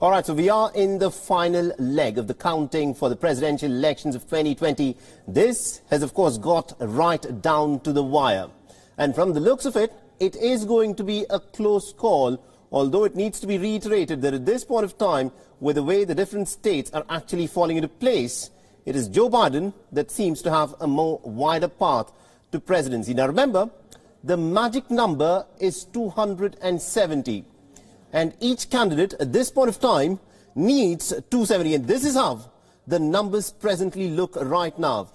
All right, so we are in the final leg of the counting for the presidential elections of 2020. This has, of course, got right down to the wire. And from the looks of it, it is going to be a close call, although it needs to be reiterated that at this point of time, with the way the different states are actually falling into place, it is Joe Biden that seems to have a more wider path to presidency. Now remember, the magic number is 270. And each candidate at this point of time needs 270. And this is how the numbers presently look right now.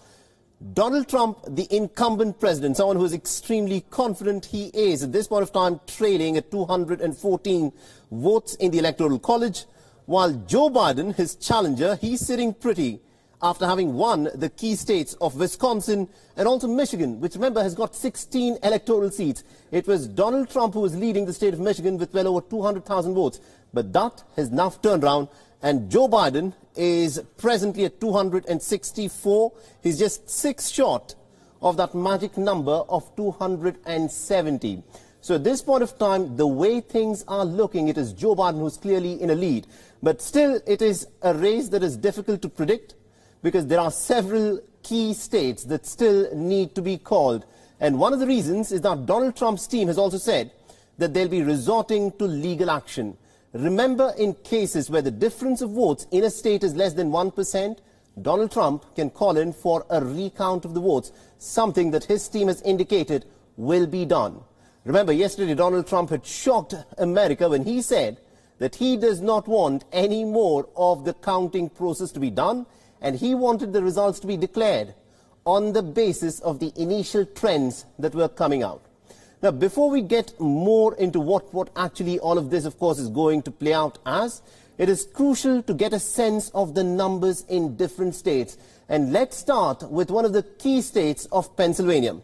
Donald Trump, the incumbent president, someone who is extremely confident he is at this point of time, trailing at 214 votes in the Electoral College, while Joe Biden, his challenger, he's sitting pretty after having won the key states of Wisconsin and also Michigan, which, remember, has got 16 electoral seats. It was Donald Trump who was leading the state of Michigan with well over 200,000 votes. But that has now turned around, and Joe Biden is presently at 264. He's just 6 short of that magic number of 270. So at this point of time, the way things are looking, it is Joe Biden who's clearly in a lead. But still, it is a race that is difficult to predict, because there are several key states that still need to be called. And one of the reasons is that Donald Trump's team has also said that they'll be resorting to legal action. Remember, in cases where the difference of votes in a state is less than 1%, Donald Trump can call in for a recount of the votes, something that his team has indicated will be done. Remember, yesterday Donald Trump had shocked America when he said that he does not want any more of the counting process to be done, and he wanted the results to be declared on the basis of the initial trends that were coming out. Now, before we get more into what actually all of this, of course, is going to play out as, it is crucial to get a sense of the numbers in different states. And let's start with one of the key states of Pennsylvania.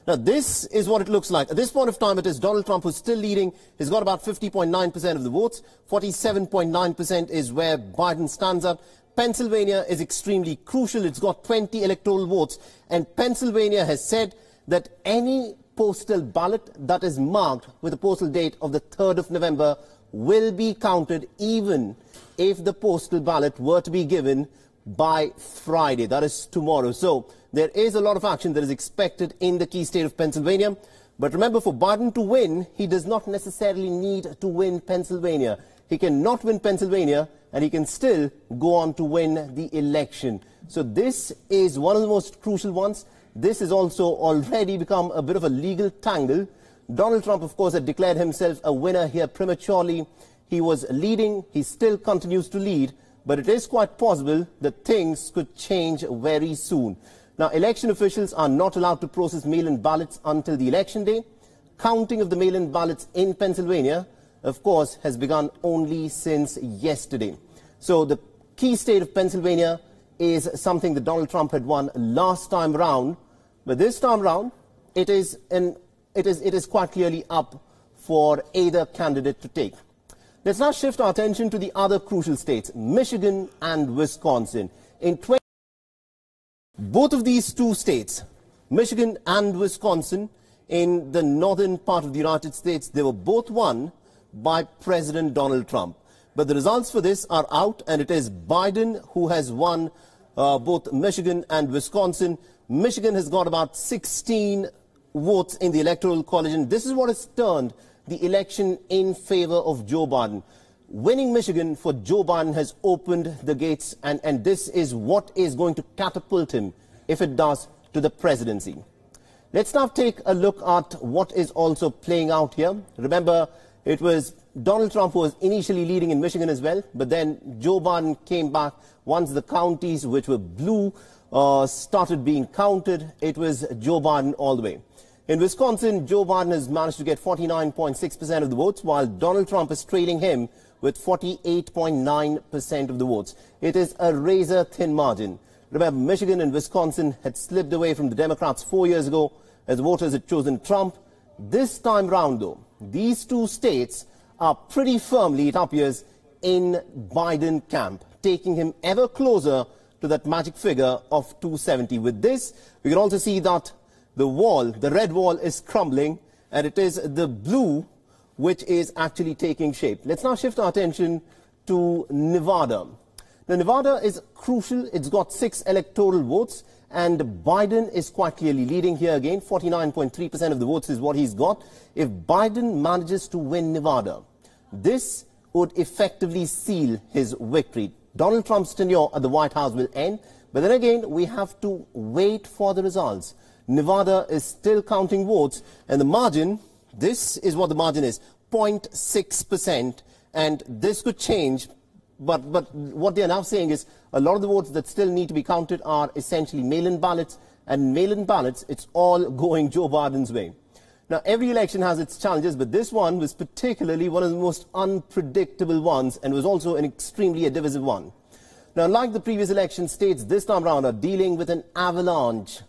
Now, this is what it looks like. At this point of time, it is Donald Trump who's still leading. He's got about 50.9% of the votes. 47.9% is where Biden stands at. Pennsylvania is extremely crucial. It's got 20 electoral votes. And Pennsylvania has said that any postal ballot that is marked with a postal date of the 3rd of November will be counted, even if the postal ballot were to be given by Friday. That is tomorrow. So there is a lot of action that is expected in the key state of Pennsylvania. But remember, for Biden to win, he does not necessarily need to win Pennsylvania. He cannot win Pennsylvania, and he can still go on to win the election. So this is one of the most crucial ones. This has also already become a bit of a legal tangle. Donald Trump, of course, had declared himself a winner here prematurely. He was leading. He still continues to lead. But it is quite possible that things could change very soon. Now, election officials are not allowed to process mail-in ballots until the election day. Counting of the mail-in ballots in Pennsylvania, of course, has begun only since yesterday. So the key state of Pennsylvania is something that Donald Trump had won last time round. But this time round, it is quite clearly up for either candidate to take. Let's now shift our attention to the other crucial states, Michigan and Wisconsin. Both of these two states, Michigan and Wisconsin, in the northern part of the United States, they were both won by President Donald Trump. But the results for this are out, and it is Biden who has won both Michigan and Wisconsin. Michigan has got about 16 votes in the Electoral College, and this is what has turned the election in favor of Joe Biden. Winning Michigan for Joe Biden has opened the gates, and this is what is going to catapult him, if it does, to the presidency. Let's now take a look at what is also playing out here. Remember, it was Donald Trump who was initially leading in Michigan as well, but then Joe Biden came back once the counties which were blue started being counted. It was Joe Biden all the way. In Wisconsin, Joe Biden has managed to get 49.6% of the votes, while Donald Trump is trailing him with 48.9% of the votes. It is a razor-thin margin. Remember, Michigan and Wisconsin had slipped away from the Democrats 4 years ago as voters had chosen Trump. This time round, though, these two states are pretty firmly, it appears, in Biden camp, taking him ever closer to that magic figure of 270. With this, we can also see that the wall, the red wall, is crumbling, and it is the blue which is actually taking shape. Let's now shift our attention to Nevada. Now, Nevada is crucial. It's got 6 electoral votes, and Biden is quite clearly leading here again. 49.3% of the votes is what he's got. If Biden manages to win Nevada, this would effectively seal his victory. Donald Trump's tenure at the White House will end, but then again, we have to wait for the results. Nevada is still counting votes, and the margin, this is what the margin is, 0.6%, and this could change. But what they are now saying is a lot of the votes that still need to be counted are essentially mail-in ballots, and mail-in ballots, it's all going Joe Biden's way. Now, every election has its challenges, but this one was particularly one of the most unpredictable ones, and was also an extremely divisive one. Now, like the previous election, states this time around are dealing with an avalanche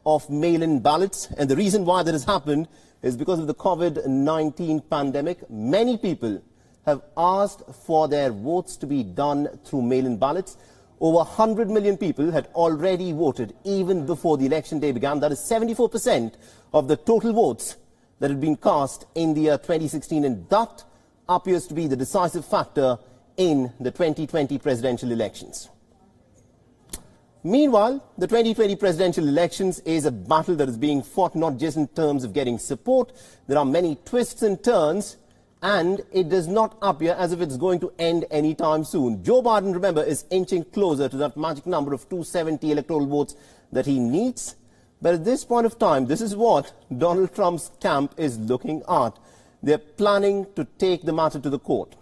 of mail-in ballots, and the reason why that has happened is because of the COVID-19 pandemic. Many people have asked for their votes to be done through mail-in ballots. Over 100 million people had already voted even before the election day began. That is 74% of the total votes that had been cast in the year 2016, and that appears to be the decisive factor in the 2020 presidential elections. Meanwhile, the 2020 presidential elections is a battle that is being fought not just in terms of getting support. There are many twists and turns, and it does not appear as if it's going to end anytime soon. Joe Biden, remember, is inching closer to that magic number of 270 electoral votes that he needs. But at this point of time, this is what Donald Trump's camp is looking at. They're planning to take the matter to the court.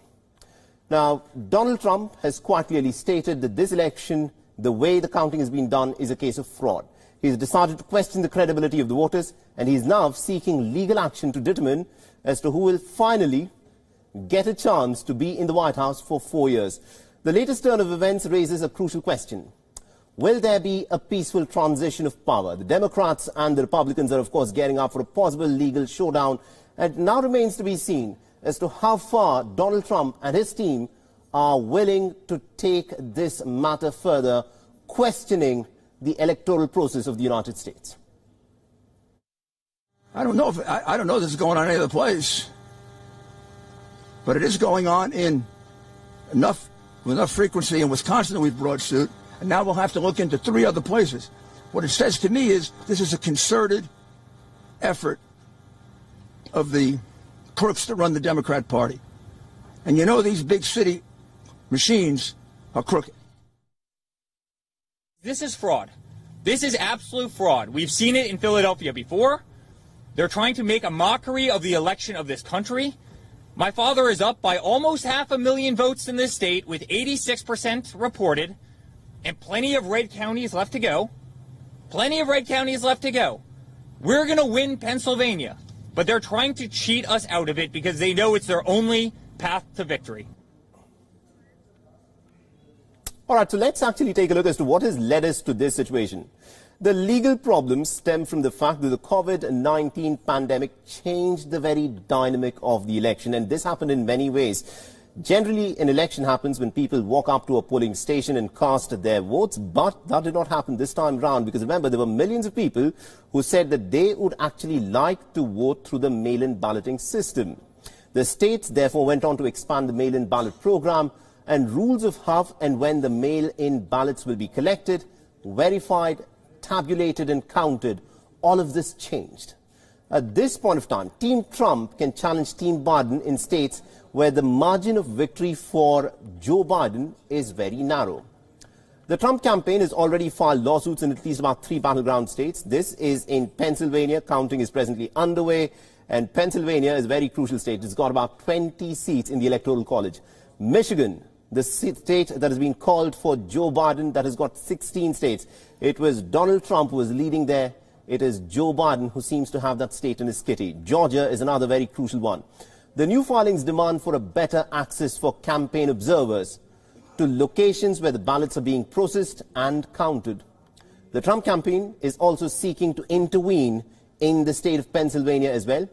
Now, Donald Trump has quite clearly stated that this election, the way the counting has been done, is a case of fraud. He's decided to question the credibility of the voters, and he's now seeking legal action to determine as to who will finally get a chance to be in the White House for 4 years. The latest turn of events raises a crucial question. Will there be a peaceful transition of power? The Democrats and the Republicans are, of course, gearing up for a possible legal showdown, and it now remains to be seen as to how far Donald Trump and his team are willing to take this matter further, questioning the electoral process of the United States. I don't know if this is going on any other place, but it is going on with enough frequency in Wisconsin that we've brought suit, and now we'll have to look into 3 other places. What it says to me is this is a concerted effort of the crooks that run the Democrat Party. And you know these big city machines are crooked. This is fraud. This is absolute fraud. We've seen it in Philadelphia before. They're trying to make a mockery of the election of this country. My father is up by almost 500,000 votes in this state, with 86% reported, and plenty of red counties left to go. Plenty of red counties left to go. We're going to win Pennsylvania, but they're trying to cheat us out of it because they know it's their only path to victory. All right, so let's actually take a look as to what has led us to this situation. The legal problems stem from the fact that the COVID-19 pandemic changed the very dynamic of the election, and this happened in many ways. Generally, an election happens when people walk up to a polling station and cast their votes, but that did not happen this time round, because remember, there were millions of people who said that they would actually like to vote through the mail-in balloting system. The states therefore went on to expand the mail-in ballot program, and rules of how and when the mail-in ballots will be collected, verified, tabulated and counted, all of this changed. At this point of time, Team Trump can challenge Team Biden in states where the margin of victory for Joe Biden is very narrow. The Trump campaign has already filed lawsuits in at least about 3 battleground states. This is in Pennsylvania. Counting is presently underway, and Pennsylvania is a very crucial state. It's got about 20 seats in the Electoral College. Michigan, the state that has been called for Joe Biden, that has got 16 states. It was Donald Trump who was leading there. It is Joe Biden who seems to have that state in his kitty. Georgia is another very crucial one. The new filings demand for a better access for campaign observers to locations where the ballots are being processed and counted. The Trump campaign is also seeking to intervene in the state of Pennsylvania as well.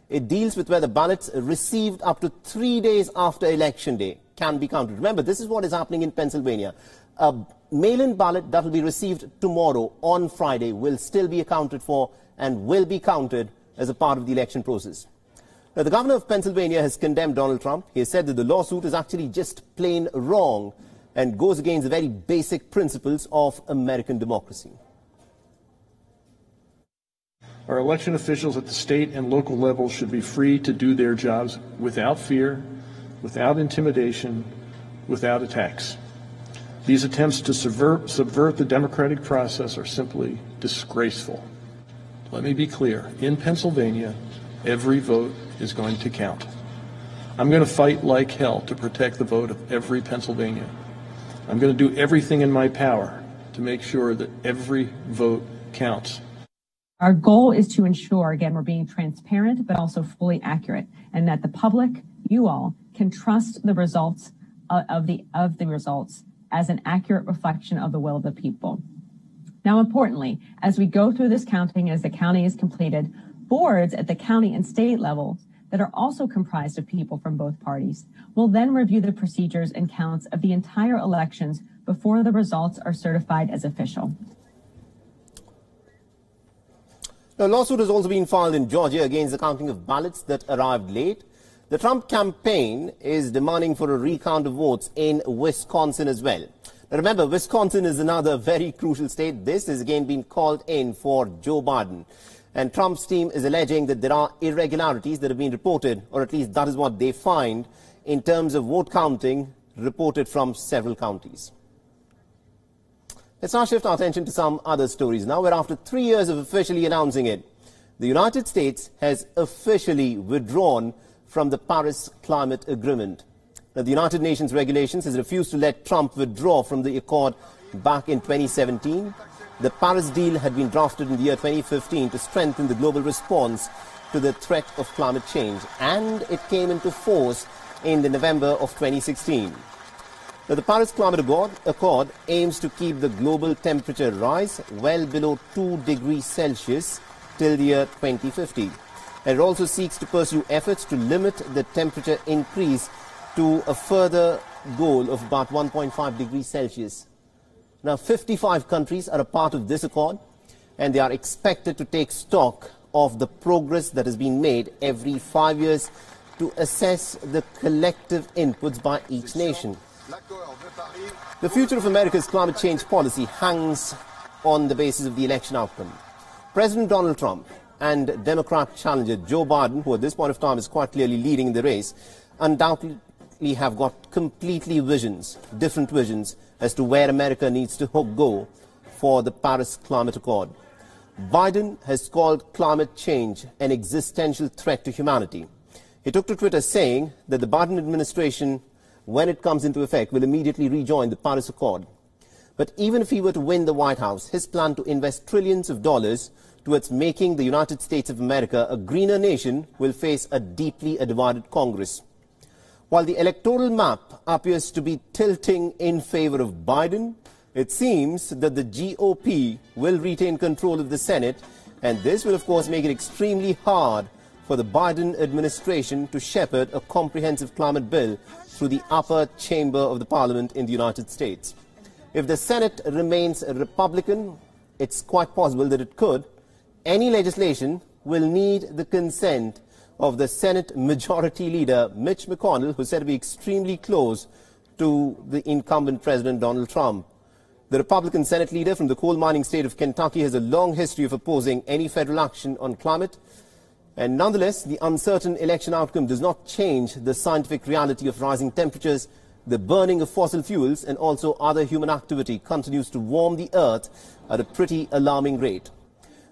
It deals with where the ballots received up to 3 days after Election Day can be counted. Remember, this is what is happening in Pennsylvania. A mail-in ballot that will be received tomorrow on Friday will still be accounted for and will be counted as a part of the election process. Now, the governor of Pennsylvania has condemned Donald Trump. He has said that the lawsuit is actually just plain wrong and goes against the very basic principles of American democracy. Our election officials at the state and local levels should be free to do their jobs without fear, without intimidation, without attacks. These attempts to subvert the democratic process are simply disgraceful. Let me be clear. In Pennsylvania, every vote is going to count. I'm going to fight like hell to protect the vote of every Pennsylvanian. I'm going to do everything in my power to make sure that every vote counts. Our goal is to ensure, again, we're being transparent, but also fully accurate, and that the public, you all, can trust the results of the results as an accurate reflection of the will of the people. Now, importantly, as we go through this counting, as the counting is completed, boards at the county and state levels that are also comprised of people from both parties will then review the procedures and counts of the entire elections before the results are certified as official. A lawsuit has also been filed in Georgia against the counting of ballots that arrived late. The Trump campaign is demanding for a recount of votes in Wisconsin as well. Now remember, Wisconsin is another very crucial state. This has again been called in for Joe Biden. And Trump's team is alleging that there are irregularities that have been reported, or at least that is what they find, in terms of vote counting reported from several counties. Let's now shift our attention to some other stories now, where after 3 years of officially announcing it, the United States has officially withdrawn from the Paris Climate Agreement. Now, the United Nations regulations has refused to let Trump withdraw from the accord back in 2017. The Paris deal had been drafted in the year 2015 to strengthen the global response to the threat of climate change, and it came into force in the November of 2016. Now, the Paris Climate Accord aims to keep the global temperature rise well below 2 degrees Celsius till the year 2050. And it also seeks to pursue efforts to limit the temperature increase to a further goal of about 1.5 degrees Celsius. Now, 55 countries are a part of this accord, and they are expected to take stock of the progress that has been made every 5 years to assess the collective inputs by each nation. The future of America's climate change policy hangs on the basis of the election outcome. President Donald Trump and Democrat challenger Joe Biden, who at this point of time is quite clearly leading in the race, undoubtedly have got completely different visions as to where America needs to go for the Paris Climate Accord. Biden has called climate change an existential threat to humanity. He took to Twitter saying that the Biden administration, when it comes into effect, will immediately rejoin the Paris Accord. But even if he were to win the White House, his plan to invest trillions of dollars towards making the United States of America a greener nation will face a deeply divided Congress. While the electoral map appears to be tilting in favor of Biden, it seems that the GOP will retain control of the Senate, and this will of course make it extremely hard for the Biden administration to shepherd a comprehensive climate bill through the upper chamber of the Parliament in the United States. If the Senate remains Republican, it's quite possible that it could. Any legislation will need the consent of the Senate Majority Leader Mitch McConnell, who is said to be extremely close to the incumbent President Donald Trump. The Republican Senate leader from the coal mining state of Kentucky has a long history of opposing any federal action on climate. And nonetheless, the uncertain election outcome does not change the scientific reality of rising temperatures. The burning of fossil fuels and also other human activity continues to warm the earth at a pretty alarming rate.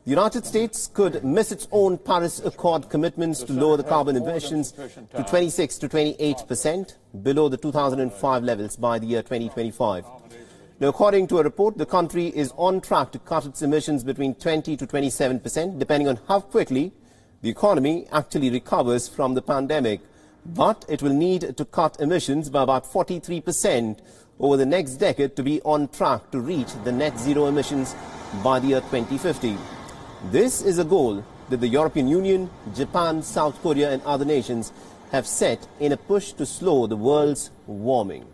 The United States could miss its own Paris Accord commitments to lower the carbon emissions to 26 to 28%, below the 2005 levels by the year 2025. Now, according to a report, the country is on track to cut its emissions between 20 to 27%, depending on how quickly the economy actually recovers from the pandemic. But it will need to cut emissions by about 43% over the next decade to be on track to reach the net zero emissions by the year 2050. This is a goal that the European Union, Japan, South Korea and other nations have set in a push to slow the world's warming.